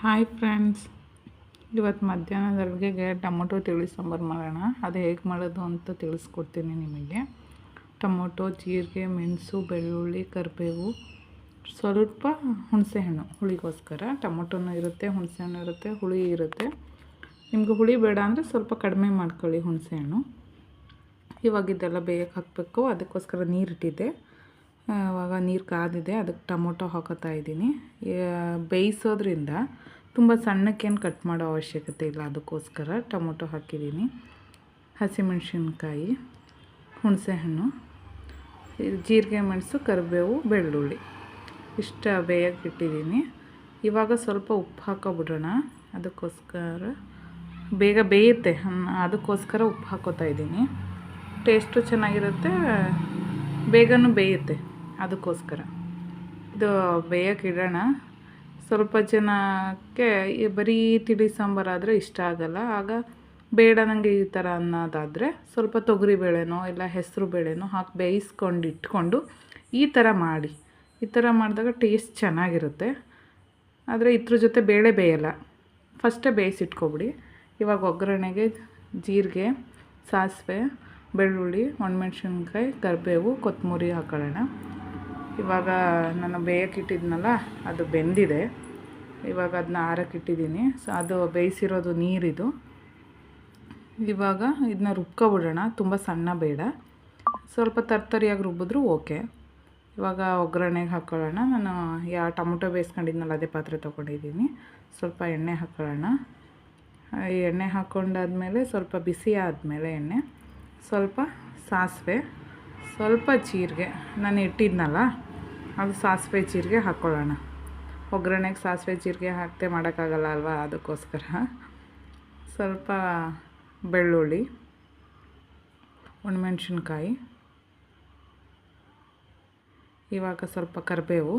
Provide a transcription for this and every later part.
Hi friends, ಇವತ್ತು ಮಧ್ಯಾಹ್ನದ ಅಡುಗೆಗೆ ಟೊಮೊಟೊ ತಿಳಿ ಸಾಂಬಾರು ಮಾಡೋಣ. ಅದು ಹೇಗೆ ಮಾಡೋದು ಅಂತ ತಿಳಿಸ್ಕೊಡ್ತೀನಿ ನಿಮಗೆ. ಟೊಮೊಟೊ, ಜೀರಿಗೆ, ಮೆಣಸು, ಬೆಳ್ಳುಳ್ಳಿ, ಕರಿಬೇವು, ಸ್ವಲ್ಪ ಹುಣಸೆಹಣ್ಣು ಹುಳಿಗೋಸ್ಕರ. ಟೊಮೊಟೊನೂ ಇರುತ್ತೆ, ಹುಣಸೆಹಣ್ಣು ಇರುತ್ತೆ, ಹುಳಿ ಇರುತ್ತೆ. ನಿಮ್ಗೆ ಹುಳಿ ಬೇಡ ಅಂದರೆ ಸ್ವಲ್ಪ ಕಡಿಮೆ ಮಾಡ್ಕೊಳ್ಳಿ ಹುಣಸೆಹಣ್ಣು. ಇವಾಗ ಇದೆಲ್ಲ ಬೇಯಕ್ಕೆ ಹಾಕಬೇಕು, ಅದಕ್ಕೋಸ್ಕರ ನೀರಿಟ್ಟಿದ್ದೆ. ಆವಾಗ ನೀರು ಕಾದಿದೆ, ಅದಕ್ಕೆ ಟೊಮೊಟೊ ಹಾಕೋತಾ ಇದ್ದೀನಿ. ಬೇಯಿಸೋದ್ರಿಂದ ತುಂಬ ಸಣ್ಣಕ್ಕೇನು ಕಟ್ ಮಾಡೋ ಅವಶ್ಯಕತೆ ಇಲ್ಲ, ಅದಕ್ಕೋಸ್ಕರ ಟೊಮೊಟೊ ಹಾಕಿದ್ದೀನಿ. ಹಸಿಮೆಣಸಿನ್ಕಾಯಿ, ಹುಣಸೆಹಣ್ಣು, ಜೀರಿಗೆ, ಮೆಣಸು, ಕರಿಬೇವು, ಬೆಳ್ಳುಳ್ಳಿ ಇಷ್ಟ ಬೇಯಕ್ಕೆ ಇಟ್ಟಿದ್ದೀನಿ. ಇವಾಗ ಸ್ವಲ್ಪ ಉಪ್ಪು ಹಾಕೋಬಿಡೋಣ, ಅದಕ್ಕೋಸ್ಕರ ಬೇಗ ಬೇಯುತ್ತೆ, ಅದಕ್ಕೋಸ್ಕರ ಉಪ್ಪು ಹಾಕೋತಾ ಇದ್ದೀನಿ. ಟೇಸ್ಟು ಚೆನ್ನಾಗಿರುತ್ತೆ, ಬೇಗನೂ ಬೇಯುತ್ತೆ, ಅದಕ್ಕೋಸ್ಕರ ಇದು ಬೇಯಕ್ಕೆ ಇಡೋಣ. ಸ್ವಲ್ಪ ಜನಕ್ಕೆ ಬರೀ ತಿಳಿ ಸಾಂಬಾರಾದರೆ ಇಷ್ಟ ಆಗೋಲ್ಲ. ಆಗ ಬೇಡ ನನಗೆ ಈ ಥರ ಅನ್ನೋದಾದರೆ ಸ್ವಲ್ಪ ತೊಗರಿಬೇಳೆನೋ ಇಲ್ಲ ಹೆಸರು ಬೇಳೆನೋ ಹಾಕಿ ಬೇಯಿಸ್ಕೊಂಡು ಇಟ್ಕೊಂಡು ಈ ಥರ ಮಾಡಿ. ಈ ಥರ ಮಾಡಿದಾಗ ಟೇಸ್ಟ್ ಚೆನ್ನಾಗಿರುತ್ತೆ. ಆದರೆ ಇದ್ರ ಜೊತೆ ಬೇಳೆ ಬೇಯಲ್ಲ, ಫಸ್ಟೇ ಬೇಯಿಸಿಟ್ಕೊಬಿಡಿ. ಇವಾಗ ಒಗ್ಗರಣೆಗೆ ಜೀರಿಗೆ, ಸಾಸಿವೆ, ಬೆಳ್ಳುಳ್ಳಿ, ಒಣಮೆಣ್ಸಿನ್ಕಾಯಿ, ಕರಿಬೇವು, ಕೊತ್ತಂಬರಿ ಹಾಕೊಳ್ಳೋಣ. ಇವಾಗ ನಾನು ಬೇಯಕ್ಕಿಟ್ಟಿದ್ನಲ್ಲ ಅದು ಬೆಂದಿದೆ. ಇವಾಗ ಅದನ್ನ ಆರಕ್ಕಿಟ್ಟಿದ್ದೀನಿ. ಅದು ಬೇಯಿಸಿರೋದು ನೀರಿದು. ಇವಾಗ ಇದನ್ನ ರುಬ್ಕೊಬಿಡೋಣ, ತುಂಬ ಸಣ್ಣ ಬೇಡ, ಸ್ವಲ್ಪ ತರ್ತರಿಯಾಗಿ ರುಬ್ಬಿದ್ರೂ ಓಕೆ. ಇವಾಗ ಒಗ್ಗರಣೆಗೆ ಹಾಕ್ಕೊಳ್ಳೋಣ. ನಾನು ಟೊಮೊಟೊ ಬೇಯಿಸ್ಕೊಂಡಿದ್ನಲ್ಲ ಅದೇ ಪಾತ್ರೆ ತೊಗೊಂಡಿದ್ದೀನಿ. ಸ್ವಲ್ಪ ಎಣ್ಣೆ ಹಾಕ್ಕೊಳ್ಳೋಣ. ಎಣ್ಣೆ ಹಾಕ್ಕೊಂಡಾದ್ಮೇಲೆ ಸ್ವಲ್ಪ ಬಿಸಿ ಆದಮೇಲೆ ಎಣ್ಣೆ, ಸ್ವಲ್ಪ ಸಾಸಿವೆ, ಸ್ವಲ್ಪ ಜೀರಿಗೆ ನಾನು ಇಟ್ಟಿದ್ನಲ್ಲ ಅದು ಸಾಸಿವೆ ಜೀರಿಗೆ ಹಾಕ್ಕೊಳ್ಳೋಣ. ಒಗ್ಗರಣೆಗೆ ಸಾಸಿವೆ ಜೀರಿಗೆ ಹಾಕದೆ ಮಾಡೋಕ್ಕಾಗಲ್ಲ ಅಲ್ವಾ, ಅದಕ್ಕೋಸ್ಕರ. ಸ್ವಲ್ಪ ಬೆಳ್ಳುಳ್ಳಿ, ಒಣಮೆಣ್ಸಿನ್ಕಾಯಿ, ಇವಾಗ ಸ್ವಲ್ಪ ಕರಿಬೇವು.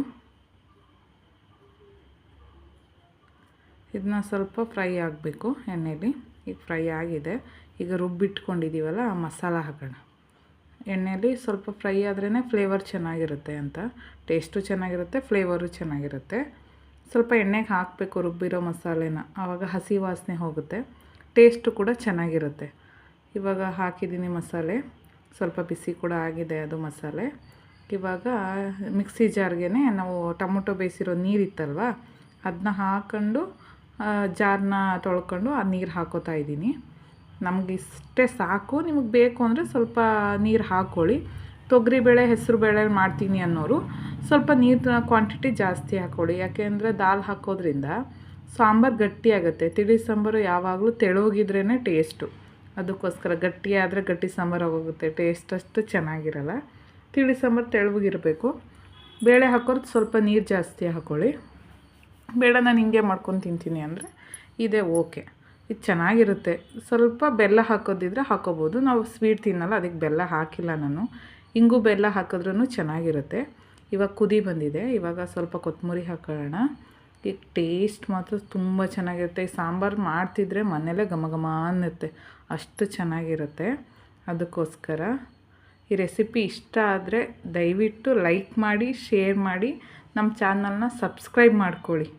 ಇದನ್ನ ಸ್ವಲ್ಪ ಫ್ರೈ ಆಗಬೇಕು ಎಣ್ಣೆಲಿ. ಈಗ ಫ್ರೈ ಆಗಿದೆ. ಈಗ ರುಬ್ಬಿಟ್ಕೊಂಡಿದ್ದೀವಲ್ಲ ಆ ಮಸಾಲ ಹಾಕೋಣ. ಎಣ್ಣೆಲಿ ಸ್ವಲ್ಪ ಫ್ರೈ ಆದ್ರೇ ಫ್ಲೇವರ್ ಚೆನ್ನಾಗಿರುತ್ತೆ ಅಂತ, ಟೇಸ್ಟು ಚೆನ್ನಾಗಿರುತ್ತೆ, ಫ್ಲೇವರು ಚೆನ್ನಾಗಿರುತ್ತೆ. ಸ್ವಲ್ಪ ಎಣ್ಣೆಗೆ ಹಾಕಬೇಕು ರುಬ್ಬಿರೋ ಮಸಾಲೆನ, ಆವಾಗ ಹಸಿ ವಾಸನೆ ಹೋಗುತ್ತೆ, ಟೇಸ್ಟು ಕೂಡ ಚೆನ್ನಾಗಿರುತ್ತೆ. ಇವಾಗ ಹಾಕಿದ್ದೀನಿ ಮಸಾಲೆ, ಸ್ವಲ್ಪ ಬಿಸಿ ಕೂಡ ಆಗಿದೆ ಅದು ಮಸಾಲೆ. ಇವಾಗ ಮಿಕ್ಸಿ ಜಾರ್ಗೆ ನಾವು ಟೊಮೊಟೊ ಬೇಯಿಸಿರೋ ನೀರಿತ್ತಲ್ವ ಅದನ್ನ ಹಾಕ್ಕೊಂಡು ಜಾರನ್ನ ತೊಳ್ಕೊಂಡು ಆ ನೀರು ಹಾಕೋತಾ ಇದ್ದೀನಿ. ನಮಗೆ ಇಷ್ಟೇ ಸಾಕು, ನಿಮಗೆ ಬೇಕು ಅಂದರೆ ಸ್ವಲ್ಪ ನೀರು ಹಾಕ್ಕೊಳ್ಳಿ. ತೊಗರಿಬೇಳೆ, ಹೆಸರು ಬೇಳೆ ಮಾಡ್ತೀನಿ ಅನ್ನೋರು ಸ್ವಲ್ಪ ನೀರಿನ ಕ್ವಾಂಟಿಟಿ ಜಾಸ್ತಿ ಹಾಕ್ಕೊಳ್ಳಿ. ಯಾಕೆ ಅಂದರೆ ದಾಲ್ ಹಾಕೋದ್ರಿಂದ ಸಾಂಬಾರು ಗಟ್ಟಿಯಾಗುತ್ತೆ. ತಿಳಿ ಸಾಂಬಾರು ಯಾವಾಗಲೂ ತೆಳುಗಿದ್ರೇ ಟೇಸ್ಟು, ಅದಕ್ಕೋಸ್ಕರ ಗಟ್ಟಿಯಾದರೆ ಗಟ್ಟಿ ಸಾಂಬಾರು ಹೋಗುತ್ತೆ, ಟೇಸ್ಟ್ ಅಷ್ಟು ಚೆನ್ನಾಗಿರಲ್ಲ. ತಿಳಿ ಸಾಂಬಾರು ತೆಳುಗಿರಬೇಕು. ಬೇಳೆ ಹಾಕೋದು ಸ್ವಲ್ಪ ನೀರು ಜಾಸ್ತಿ ಹಾಕ್ಕೊಳ್ಳಿ. ಬೇಡ ನಾನು ಹಿಂಗೆ ಮಾಡ್ಕೊಂಡು ತಿಂತೀನಿ ಅಂದರೆ ಇದೇ ಓಕೆ, ಇದು ಚೆನ್ನಾಗಿರುತ್ತೆ. ಸ್ವಲ್ಪ ಬೆಲ್ಲ ಹಾಕೋದಿದ್ರೆ ಹಾಕೋಬೋದು, ನಾವು ಸ್ವೀಟ್ ತಿನ್ನಲ್ಲ ಅದಕ್ಕೆ ಬೆಲ್ಲ ಹಾಕಿಲ್ಲ ನಾನು. ಇಂಗು ಬೆಲ್ಲ ಹಾಕಿದ್ರೂ ಚೆನ್ನಾಗಿರುತ್ತೆ. ಇವಾಗ ಕುದಿ ಬಂದಿದೆ, ಇವಾಗ ಸ್ವಲ್ಪ ಕೊತ್ತಂಬರಿ ಹಾಕೊಳ್ಳೋಣ. ಈಗ ಟೇಸ್ಟ್ ಮಾತ್ರ ತುಂಬ ಚೆನ್ನಾಗಿರುತ್ತೆ. ಈ ಸಾಂಬಾರು ಮಾಡ್ತಿದ್ರೆ ಮನೇಲೇ ಘಮ ಘಮ ಅನ್ನುತ್ತೆ, ಅಷ್ಟು ಚೆನ್ನಾಗಿರುತ್ತೆ. ಅದಕ್ಕೋಸ್ಕರ ಈ ರೆಸಿಪಿ ಇಷ್ಟ ಆದರೆ ದಯವಿಟ್ಟು ಲೈಕ್ ಮಾಡಿ, ಶೇರ್ ಮಾಡಿ, ನಮ್ಮ ಚಾನಲ್ನ ಸಬ್ಸ್ಕ್ರೈಬ್ ಮಾಡ್ಕೊಳ್ಳಿ.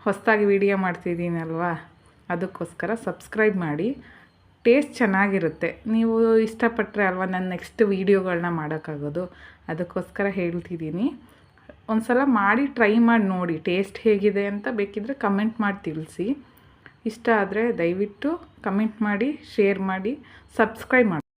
ಹೊಸದಾಗಿ ವಿಡಿಯೋ ಮಾಡ್ತಿದ್ದೀನಲ್ವಾ, ಅದಕ್ಕೋಸ್ಕರ ಸಬ್ಸ್ಕ್ರೈಬ್ ಮಾಡಿ. ಟೇಸ್ಟ್ ಚೆನ್ನಾಗಿರುತ್ತೆ, ನೀವು ಇಷ್ಟಪಟ್ಟರೆ ಅಲ್ವಾ ನಾನು ನೆಕ್ಸ್ಟ್ ವೀಡಿಯೋಗಳನ್ನ ಮಾಡೋಕ್ಕಾಗೋದು, ಅದಕ್ಕೋಸ್ಕರ ಹೇಳ್ತಿದ್ದೀನಿ. ಒಂದು ಸಲ ಮಾಡಿ ಟ್ರೈ ಮಾಡಿ ನೋಡಿ ಟೇಸ್ಟ್ ಹೇಗಿದೆ ಅಂತ, ಬೇಕಿದ್ದರೆ ಕಮೆಂಟ್ ಮಾಡಿ ತಿಳಿಸಿ. ಇಷ್ಟ ಆದರೆ ದಯವಿಟ್ಟು ಕಮೆಂಟ್ ಮಾಡಿ, ಶೇರ್ ಮಾಡಿ, ಸಬ್ಸ್ಕ್ರೈಬ್ ಮಾಡಿ.